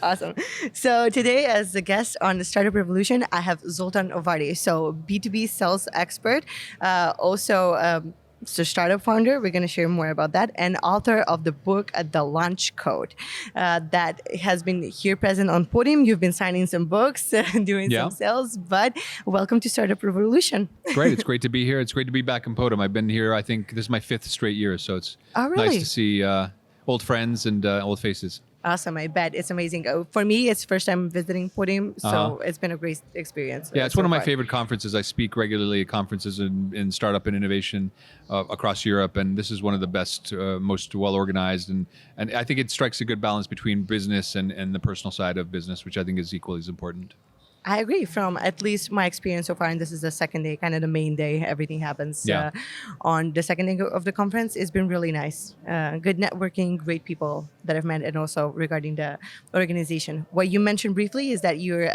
Awesome. So today, as a guest on the Startup Revolution, I have Zoltan A, so B2B sales expert, so startup founder. We're going to share more about that, and author of the book The Launch Code that has been here present on Podium. You've been signing some books, doing some sales, but welcome to Startup Revolution. Great. It's great to be here. It's great to be back in Podium. I've been here, I think this is my 5th straight year, so it's nice to see old friends and old faces. Awesome. I bet. It's amazing. For me, it's first time visiting Podium, so it's been a great experience. Yeah, it's one of my favorite conferences. I speak regularly at conferences in startup and innovation across Europe, and this is one of the best, most well-organized, and I think it strikes a good balance between business and the personal side of business, which I think is equally as important. I agree. From at least my experience so far, and this is the second day, kind of the main day. Everything happens on the second day of the conference. It's been really nice. Good networking, great people that I've met, and also regarding the organization. What you mentioned briefly is that you're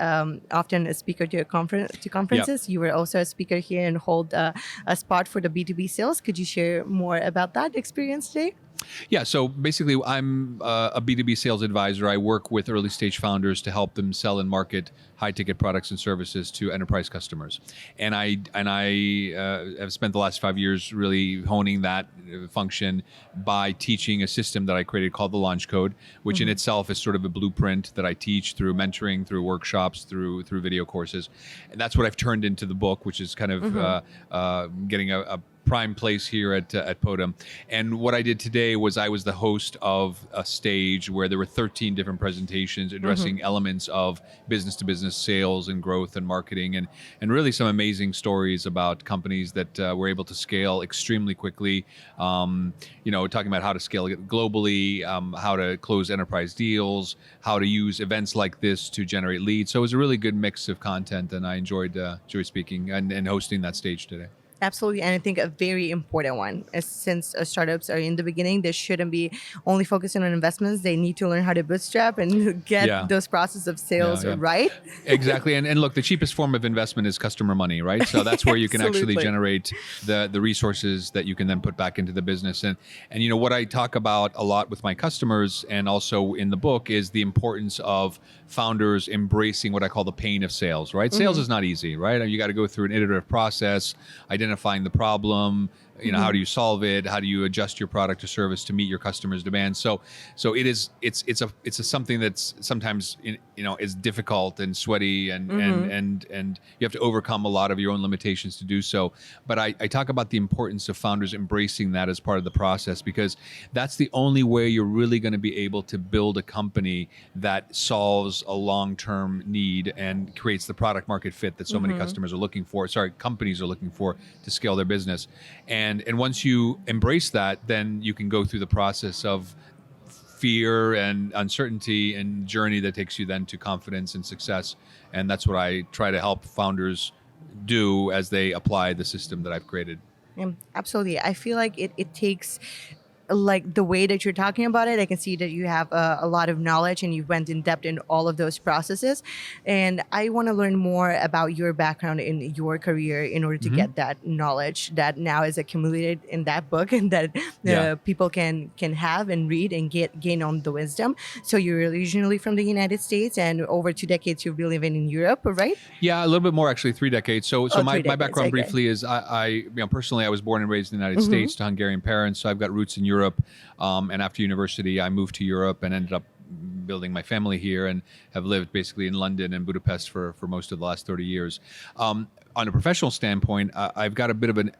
often a speaker to conferences. Yep. You were also a speaker here and hold a spot for the B2B sales. Could you share more about that experience today? Yeah, so basically I'm a B2B sales advisor. I work with early stage founders to help them sell and market high ticket products and services to enterprise customers. And I have spent the last 5 years really honing that function by teaching a system that I created called the Launch Code, which in itself is sort of a blueprint that I teach through mentoring, through workshops, through video courses. And that's what I've turned into the book, which is kind of getting a prime place here at Podium. And what I did today was I was the host of a stage where there were 13 different presentations addressing elements of business to business sales and growth and marketing, and really some amazing stories about companies that were able to scale extremely quickly. Talking about how to scale it globally, how to close enterprise deals, how to use events like this to generate leads. So it was a really good mix of content, and I enjoyed speaking and hosting that stage today. Absolutely. And I think a very important one is since startups are in the beginning, they shouldn't be only focusing on investments. They need to learn how to bootstrap and get those process of sales right. Exactly. And look, the cheapest form of investment is customer money, right? So that's where you can actually generate the resources that you can then put back into the business. And what I talk about a lot with my customers and also in the book is the importance of founders embracing what I call the pain of sales, right? Sales is not easy, right? You got to go through an iterative process, identifying the problem, how do you solve it? How do you adjust your product or service to meet your customers' demands? So it's something that's sometimes is difficult and sweaty and you have to overcome a lot of your own limitations to do so. But I talk about the importance of founders embracing that as part of the process, because that's the only way you're really going to be able to build a company that solves a long-term need and creates the product market fit that so many companies are looking for to scale their business. And once you embrace that, then you can go through the process of fear and uncertainty and journey that takes you then to confidence and success. And that's what I try to help founders do as they apply the system that I've created. Yeah, absolutely. I feel like it takes, like the way that you're talking about it, I can see that you have a lot of knowledge and you went in depth in all of those processes. And I want to learn more about your background in your career in order to get that knowledge that now is accumulated in that book and that people can have and read and gain on the wisdom. So you're originally from the United States and over 2 decades you've been living in Europe, right? Yeah, a little bit more actually, 3 decades. So my background briefly is I personally I was born and raised in the United States to Hungarian parents, so I've got roots in Europe. And after university, I moved to Europe and ended up building my family here and have lived basically in London and Budapest for most of the last 30 years. On a professional standpoint, I've got a bit of an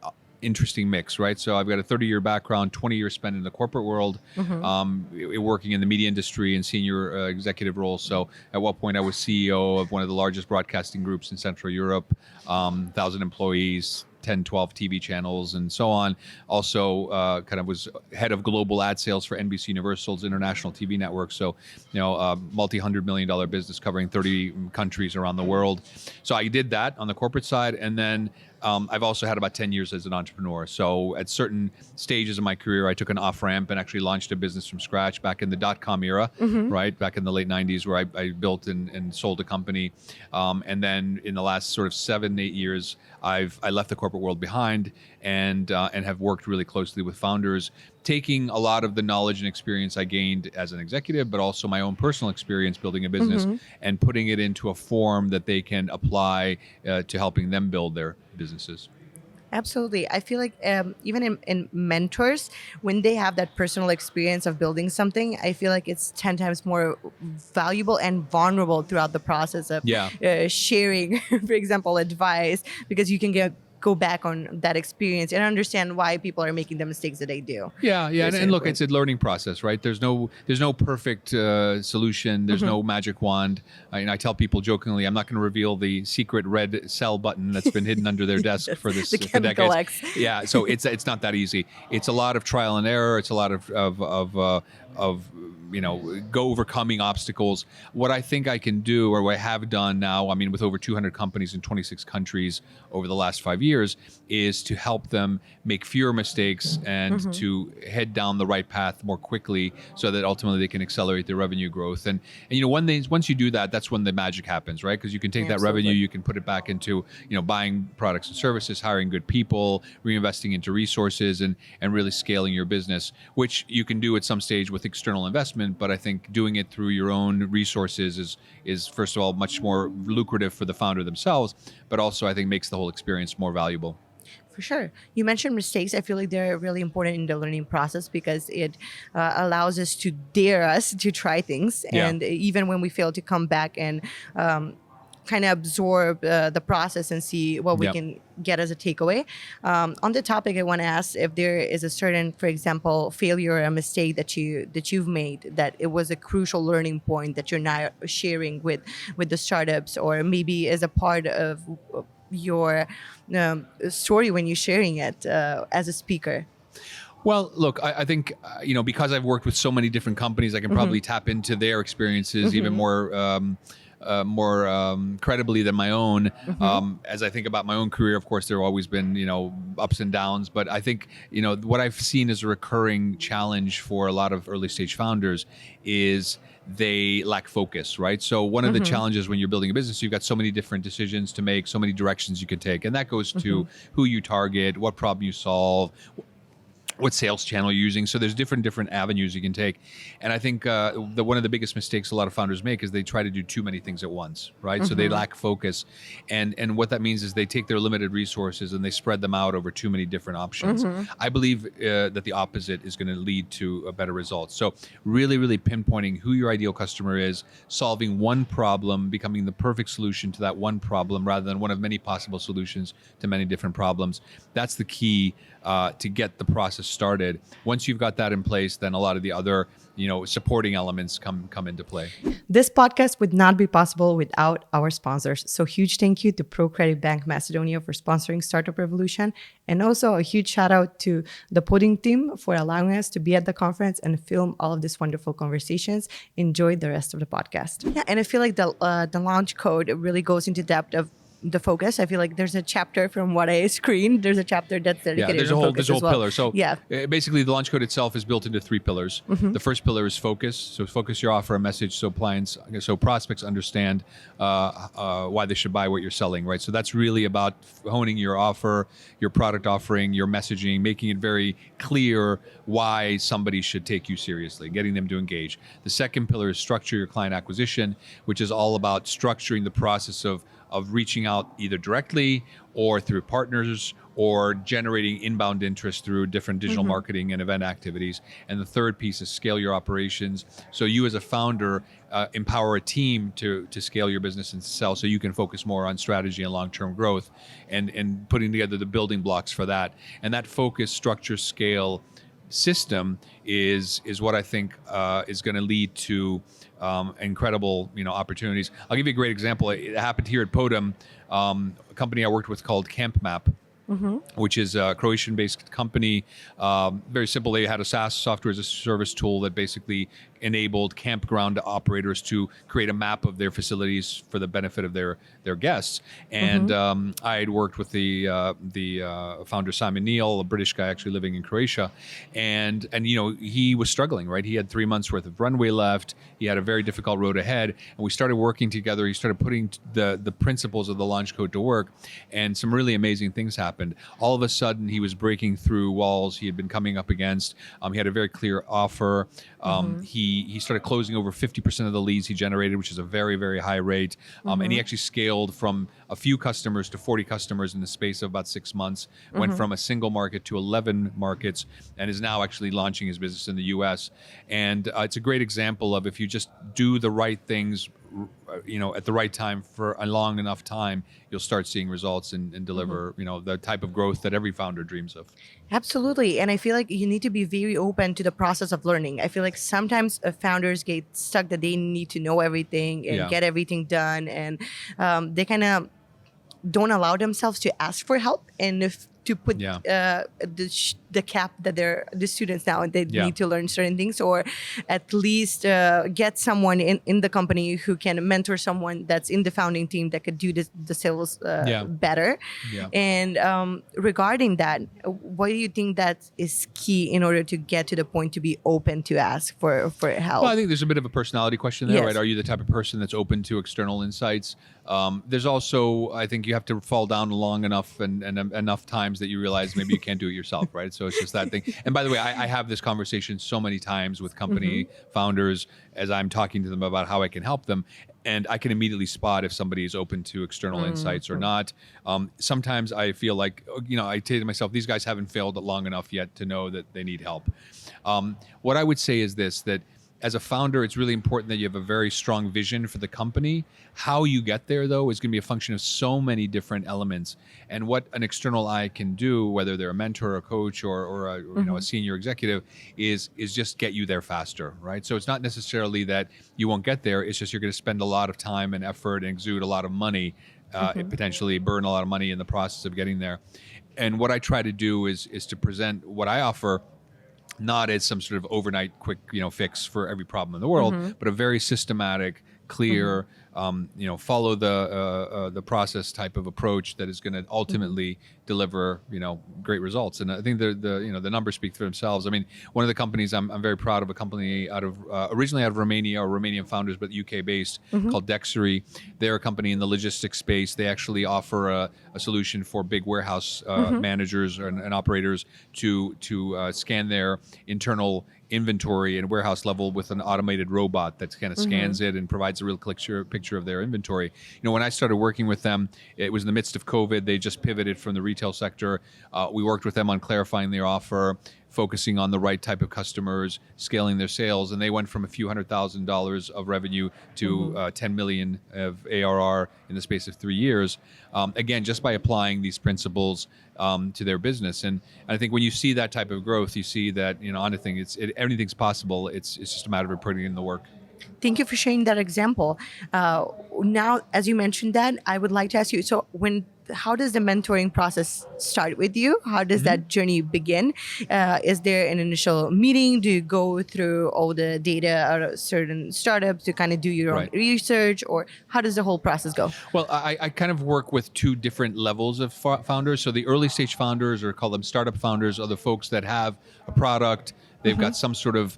interesting mix, right? So I've got a 30-year background, 20 years spent in the corporate world, working in the media industry and senior executive roles. So at one point I was CEO of one of the largest broadcasting groups in Central Europe, 1,000 employees, 10, 12 TV channels and so on. Also kind of was head of global ad sales for NBC Universal's international TV network. So, multi-$100 million business covering 30 countries around the world. So I did that on the corporate side. And then I've also had about 10 years as an entrepreneur. So at certain stages of my career, I took an off-ramp and actually launched a business from scratch back in the dot-com era, right? Back in the late 90s where I built and sold a company. And then in the last sort of 7-8 years, I left the corporate world behind and have worked really closely with founders taking a lot of the knowledge and experience I gained as an executive, but also my own personal experience building a business, and putting it into a form that they can apply to helping them build their businesses. Absolutely. I feel like even in mentors, when they have that personal experience of building something, I feel like it's 10 times more valuable and vulnerable throughout the process of Yeah. Sharing, for example, advice, because you can go back on that experience and understand why people are making the mistakes that they do. Yeah, and look, it's a learning process, right? There's no perfect solution. There's no magic wand. I tell people jokingly, I'm not going to reveal the secret red sell button that's been hidden under their desk for this The for chemical decades. X. Yeah, so it's not that easy. It's a lot of trial and error. It's a lot of go overcoming obstacles. What I think I can do, or what I have done now, I mean, with over 200 companies in 26 countries over the last 5 years, is to help them make fewer mistakes and to head down the right path more quickly, so that ultimately they can accelerate their revenue growth. And once you do that, that's when the magic happens, right? Because you can take that revenue, you can put it back into buying products and services, hiring good people, reinvesting into resources, and really scaling your business, which you can do at some stage with external investment. But I think doing it through your own resources is first of all much more lucrative for the founder themselves, but also I think makes the whole experience more valuable. For sure. You mentioned mistakes. I feel like they're really important in the learning process, because it allows us to dare us to try things. Yeah. And even when we fail, to come back and kind of absorb the process and see what we can get as a takeaway. On the topic, I want to ask if there is a certain, for example, failure or a mistake that you've made, that it was a crucial learning point that you're now sharing with the startups, or maybe as a part of your story when you're sharing it as a speaker. Well, look, I think, because I've worked with so many different companies, I can probably tap into their experiences even more credibly than my own. As I think about my own career, of course, there have always been, ups and downs. But I think, what I've seen as a recurring challenge for a lot of early stage founders is they lack focus, right? So one of the challenges when you're building a business, you've got so many different decisions to make, so many directions you can take. And that goes to who you target, what problem you solve, what sales channel you're using. So there's different avenues you can take. And I think one of the biggest mistakes a lot of founders make is they try to do too many things at once, right? So they lack focus. And what that means is they take their limited resources and they spread them out over too many different options. I believe that the opposite is going to lead to a better result. So really, really pinpointing who your ideal customer is, solving one problem, becoming the perfect solution to that one problem rather than one of many possible solutions to many different problems. That's the key to get the process started. Once you've got that in place, then a lot of the other, supporting elements come into play. This podcast would not be possible without our sponsors. So huge thank you to ProCredit Bank Macedonia for sponsoring Startup Revolution. And also a huge shout out to the PODIM team for allowing us to be at the conference and film all of these wonderful conversations. Enjoy the rest of the podcast. Yeah, and I feel like the launch code really goes into depth of the focus. I feel like there's a chapter from what I screened. There's a chapter that's dedicated there's to a whole focus as well. pillar. So yeah, basically the launch code itself is built into 3 pillars. The first pillar is focus. So focus your offer and message so prospects understand why they should buy what you're selling, right? So that's really about honing your offer, your product offering, your messaging, making it very clear why somebody should take you seriously, getting them to engage. The second pillar is structure your client acquisition, which is all about structuring the process of reaching out either directly or through partners or generating inbound interest through different digital marketing and event activities. And the third piece is scale your operations. So you as a founder empower a team to scale your business and sell, so you can focus more on strategy and long-term growth and putting together the building blocks for that. And that focus, structure, scale system is what I think is going to lead to incredible opportunities. I'll give you a great example. It happened here at PODIM, a company I worked with called CampMap. Which is a Croatian-based company. Very simple. They had a SaaS, software as a service tool, that basically enabled campground operators to create a map of their facilities for the benefit of their guests. And I had worked with the founder, Simon Neal, a British guy actually living in Croatia, and he was struggling. Right, he had 3 months worth of runway left. He had a very difficult road ahead, and we started working together. He started putting the principles of the launch code to work, and some really amazing things happened. happened. All of a sudden, he was breaking through walls he had been coming up against. He had a very clear offer. He started closing over 50% of the leads he generated, which is a very, very high rate. And he actually scaled from a few customers to 40 customers in the space of about 6 months, went from a single market to 11 markets, and is now actually launching his business in the US. And it's a great example of if you just do the right things, at the right time for a long enough time, you'll start seeing results and deliver, the type of growth that every founder dreams of. Absolutely. And I feel like you need to be very open to the process of learning. I feel like sometimes founders get stuck that they need to know everything and get everything done. And they kind of don't allow themselves to ask for help and to put the cap that the students now and they need to learn certain things, or at least get someone in the company who can mentor someone that's in the founding team that could do the sales better. And regarding that, what do you think that is key in order to get to the point to be open to ask for help? Well, I think there's a bit of a personality question there, right? Are you the type of person that's open to external insights? There's also, I think you have to fall down long enough and enough times that you realize maybe you can't do it yourself, right? So it's just that thing. And by the way, I have this conversation so many times with company founders as I'm talking to them about how I can help them. And I can immediately spot if somebody is open to external insights or not. Sometimes I feel like, I say to myself, these guys haven't failed long enough yet to know that they need help. What I would say is this, that as a founder, it's really important that you have a very strong vision for the company. How you get there, though, is going to be a function of so many different elements. And what an external eye can do, whether they're a mentor, or a coach, or a senior executive, is just get you there faster, right? So it's not necessarily that you won't get there. It's just you're going to spend a lot of time and effort and exude a lot of money, potentially burn a lot of money in the process of getting there. And what I try to do is to present what I offer not as some sort of overnight quick, fix for every problem in the world, but a very systematic, clear, follow the process type of approach that is going to ultimately deliver, great results. And I think the numbers speak for themselves. I mean, one of the companies I'm very proud of, a company originally out of Romania, or Romanian founders, but UK based, called Dexery. They're a company in the logistics space. They actually offer a solution for big warehouse managers and operators to scan their internal inventory and warehouse level with an automated robot that kind of scans it and provides a real picture of their inventory. When I started working with them, it was in the midst of COVID. They just pivoted from the retail sector. We worked with them on clarifying their offer, focusing on the right type of customers, scaling their sales, and they went from a few $100,000 of revenue to 10 million of ARR in the space of 3 years. Again, just by applying these principles to their business. And I think when you see that type of growth, you see that everything's possible. It's just a matter of putting in the work. Thank you for sharing that example. Now, as you mentioned that, I would like to ask you, how does the mentoring process start with you? How does that journey begin? Is there an initial meeting? Do you go through all the data at certain startups to kind of do your own research? Or how does the whole process go? Well, I kind of work with two different levels of founders. So the early stage founders, or call them startup founders, are the folks that have a product. They've got some sort of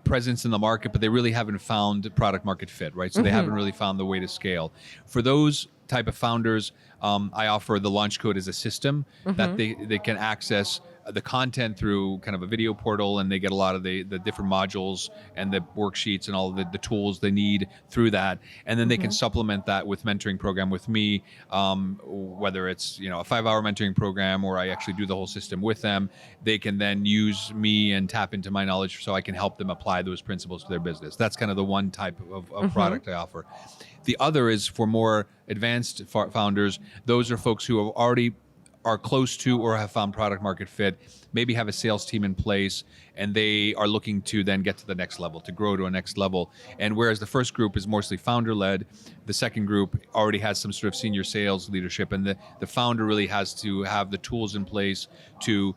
presence in the market, but they really haven't found product market fit, right? So they haven't really found the way to scale. For those type of founders, I offer the launch code as a system that they can access the content through kind of a video portal, and they get a lot of the different modules and the worksheets and all of the tools they need through that. And then they can supplement that with mentoring program with me, whether it's, a 5-hour mentoring program or I actually do the whole system with them. They can then use me and tap into my knowledge so I can help them apply those principles to their business. That's kind of the one type of product I offer. The other is for more advanced founders. Those are folks who are close to or have found product market fit, maybe have a sales team in place, and they are looking to then get to the next level, to grow to a next level. And whereas the first group is mostly founder-led, the second group already has some sort of senior sales leadership, and the founder really has to have the tools in place to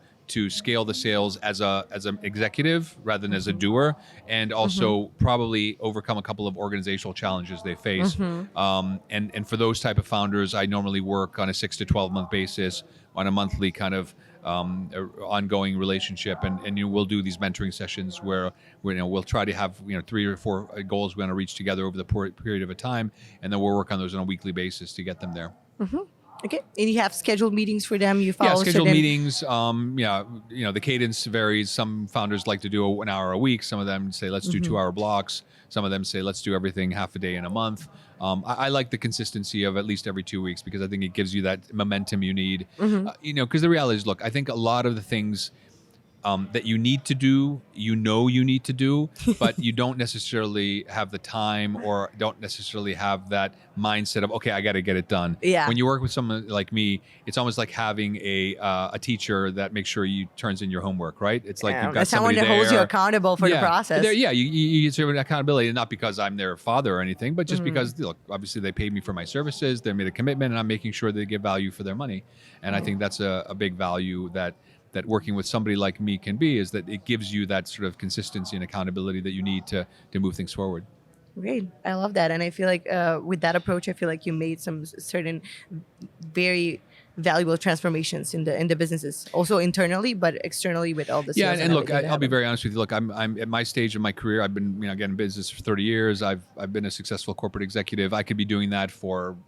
scale the sales as an executive rather than as a doer, and also probably overcome a couple of organizational challenges they face. And for those type of founders, I normally work on a 6 to 12 month basis on a monthly kind of ongoing relationship, and we'll do these mentoring sessions where we'll try to have 3 or 4 goals we want to reach together over the period of a time, and then we'll work on those on a weekly basis to get them there. Okay. And you have scheduled meetings for them. You Yeah, follow scheduled certain meetings. Yeah, the cadence varies. Some founders like to do an hour a week. Some of them say, let's do 2-hour blocks. Some of them say, let's do everything half a day in a month. I like the consistency of at least every 2 weeks because I think it gives you that momentum you need. Because the reality is, look, I think a lot of the things that you need to do, you need to do, but you don't necessarily have the time or don't necessarily have that mindset of, okay, I got to get it done. Yeah. When you work with someone like me, it's almost like having a teacher that makes sure you turns in your homework, right? It's like you've got someone somebody that holds you there. accountable for the process. You serve accountability, and not because I'm their father or anything, but just because, look, obviously they paid me for my services, they made a commitment, and I'm making sure they get value for their money. And I think that's a big value that working with somebody like me can be, is that it gives you that sort of consistency and accountability that you need to move things forward. Great. I love that. And I feel like with that approach, I feel like you made some certain very valuable transformations in the businesses, also internally, but externally with all the sales. And look, I'll be very honest with you. Look, I'm at my stage of my career. I've been again in business for 30 years. I've been a successful corporate executive. I could be doing that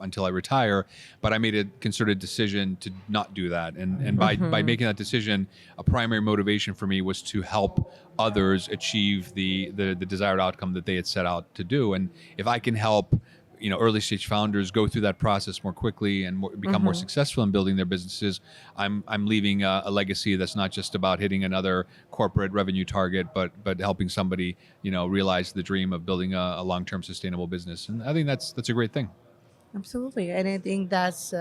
until I retire, but I made a concerted decision to not do that. And by making that decision, a primary motivation for me was to help others achieve the desired outcome that they had set out to do. And if I can help early stage founders go through that process more quickly and become more successful in building their businesses, I'm leaving a legacy that's not just about hitting another corporate revenue target, but helping somebody realize the dream of building a long-term sustainable business. And I think that's a great thing. Absolutely, and I think that's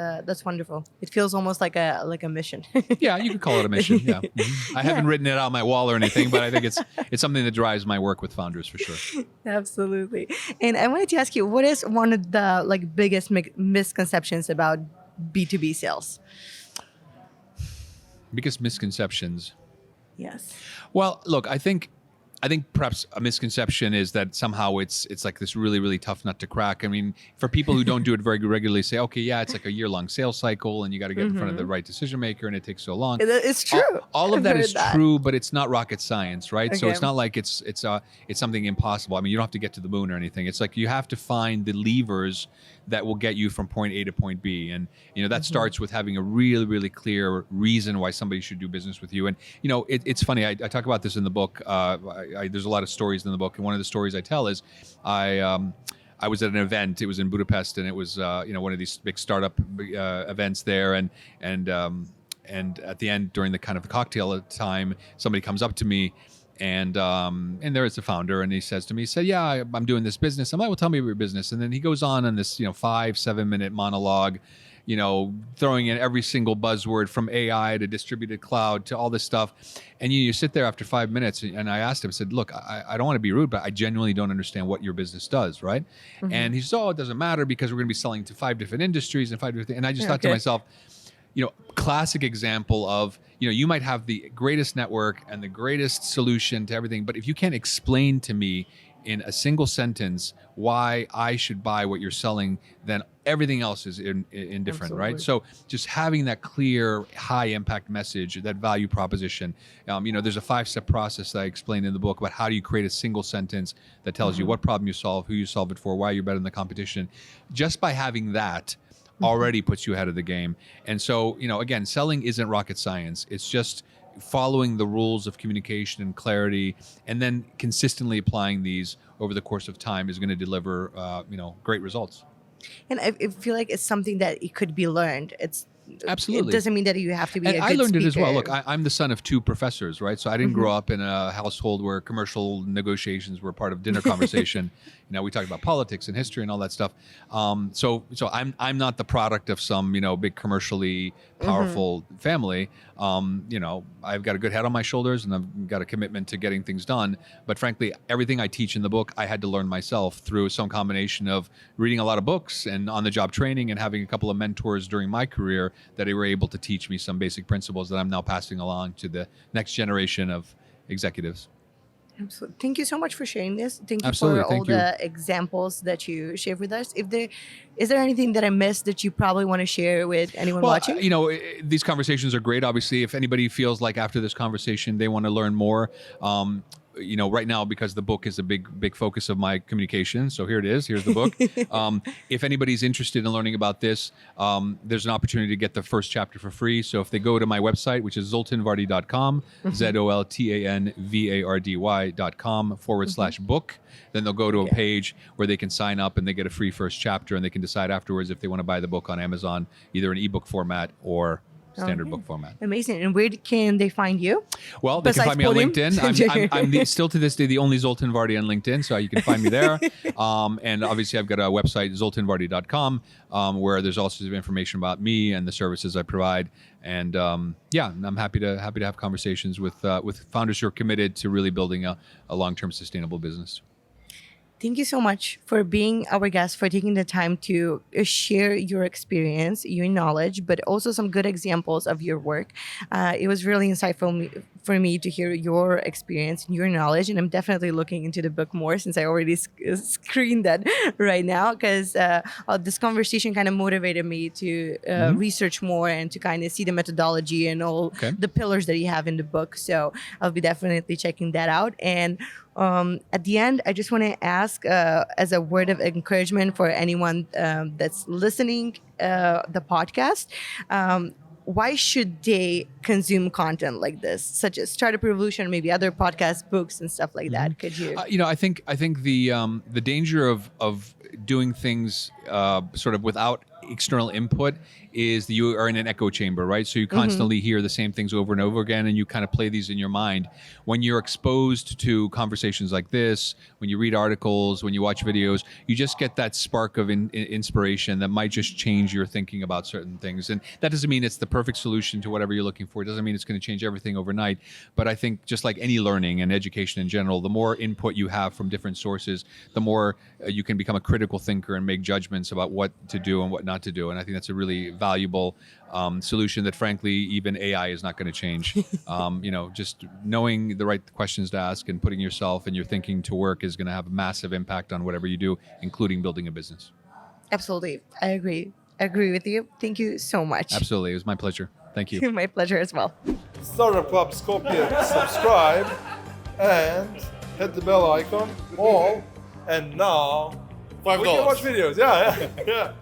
wonderful. It feels almost like a mission. Yeah, you could call it a mission. Yeah, I haven't written it on my wall or anything, but I think it's something that drives my work with founders for sure. Absolutely. And I wanted to ask you, what is one of the biggest misconceptions about B2B sales? Biggest misconceptions. Yes. Well, look, I think perhaps a misconception is that somehow it's like this really, really tough nut to crack. I mean, for people who don't do it very regularly, say, okay, yeah, it's like a year-long sales cycle, and you got to get in front of the right decision maker, and it takes so long. It's true. All of that is true, but it's not rocket science, right? Okay. So it's not like it's something impossible. I mean, you don't have to get to the moon or anything. It's like you have to find the levers that will get you from point A to point B, and that starts with having a really, really clear reason why somebody should do business with you. And it's funny. I talk about this in the book. There's a lot of stories in the book, and one of the stories I tell is I was at an event. It was in Budapest, and it was one of these big startup events there, and at the end, during the kind of the cocktail time, somebody comes up to me. And there is the founder, and he says to me, yeah, I'm doing this business. I'm like, well, tell me about your business. And then he goes on this 5-7 minute monologue, throwing in every single buzzword from AI to distributed cloud to all this stuff. And you sit there after 5 minutes, and I asked him, I said, look, I don't want to be rude, but I genuinely don't understand what your business does, right? And he says, oh, it doesn't matter because we're going to be selling to 5 different industries and 5 different things. And I just thought to myself, classic example of, you might have the greatest network and the greatest solution to everything, but if you can't explain to me in a single sentence why I should buy what you're selling, then everything else is indifferent, Absolutely. Right? So just having that clear, high impact message, that value proposition, there's a 5-step process that I explained in the book about how do you create a single sentence that tells you what problem you solve, who you solve it for, why you're better than the competition. Just by having that already puts you ahead of the game. And so, again, selling isn't rocket science. It's just following the rules of communication and clarity, and then consistently applying these over the course of time is going to deliver, great results. And I feel like it's something that it could be learned. Absolutely. It doesn't mean that you have to be a good I learned speaker. it as well. Look, I'm the son of 2 professors, right? So I didn't grow up in a household where commercial negotiations were part of dinner conversation. We talked about politics and history and all that stuff. So I'm not the product of some, big commercially powerful family. I've got a good head on my shoulders, and I've got a commitment to getting things done. But frankly, everything I teach in the book, I had to learn myself through some combination of reading a lot of books and on-the-job training and having a couple of mentors during my career that they were able to teach me some basic principles that I'm now passing along to the next generation of executives. Absolutely. Thank you so much for sharing this. Thank you Absolutely. for all the examples that you shared with us. Is there anything that I missed that you probably want to share with anyone watching? These conversations are great. Obviously, if anybody feels like after this conversation they want to learn more, right now, because the book is a big focus of my communication. So here it is. Here's the book. If anybody's interested in learning about this, there's an opportunity to get the first chapter for free. So if they go to my website, which is zoltanvardy.com, ZOLTANVARDY.com/book, then they'll go to a page where they can sign up and they get a free first chapter, and they can decide afterwards if they want to buy the book on Amazon, either in ebook format or standard book format. Amazing. And where can they find you? Well, they can find me on LinkedIn. I'm still to this day the only Zoltan Vardy on LinkedIn, so you can find me there. And obviously, I've got a website, zoltanvardy.com, where there's all sorts of information about me and the services I provide. And I'm happy to have conversations with founders who are committed to really building a long-term sustainable business. Thank you so much for being our guest, for taking the time to share your experience, your knowledge, but also some good examples of your work. It was really insightful for me to hear your experience and your knowledge, and I'm definitely looking into the book more, since I already screened that right now, because this conversation kind of motivated me to research more and to kind of see the methodology and all the pillars that you have in the book. So I'll be definitely checking that out. And at the end, I just want to ask, as a word of encouragement for anyone that's listening the podcast, why should they consume content like this, such as Startup Revolution, maybe other podcasts, books, and stuff like that? Could you? I think the danger of doing things sort of without external input is that you are in an echo chamber, right? So you constantly hear the same things over and over again, and you kind of play these in your mind. When you're exposed to conversations like this, when you read articles, when you watch videos, you just get that spark of inspiration that might just change your thinking about certain things. And that doesn't mean it's the perfect solution to whatever you're looking for. It doesn't mean it's going to change everything overnight. But I think just like any learning and education in general, the more input you have from different sources, the more you can become a critical thinker and make judgments about what to do and what not to do. And I think that's a really valuable solution that, frankly, even AI is not going to change. Just knowing the right questions to ask and putting yourself and your thinking to work is going to have a massive impact on whatever you do, including building a business. Absolutely. I agree with you. Thank you so much. Absolutely. It was my pleasure. Thank you. My pleasure as well. Startup Club Skopje, subscribe and hit the bell icon, all, and now $5. we can watch videos. Yeah.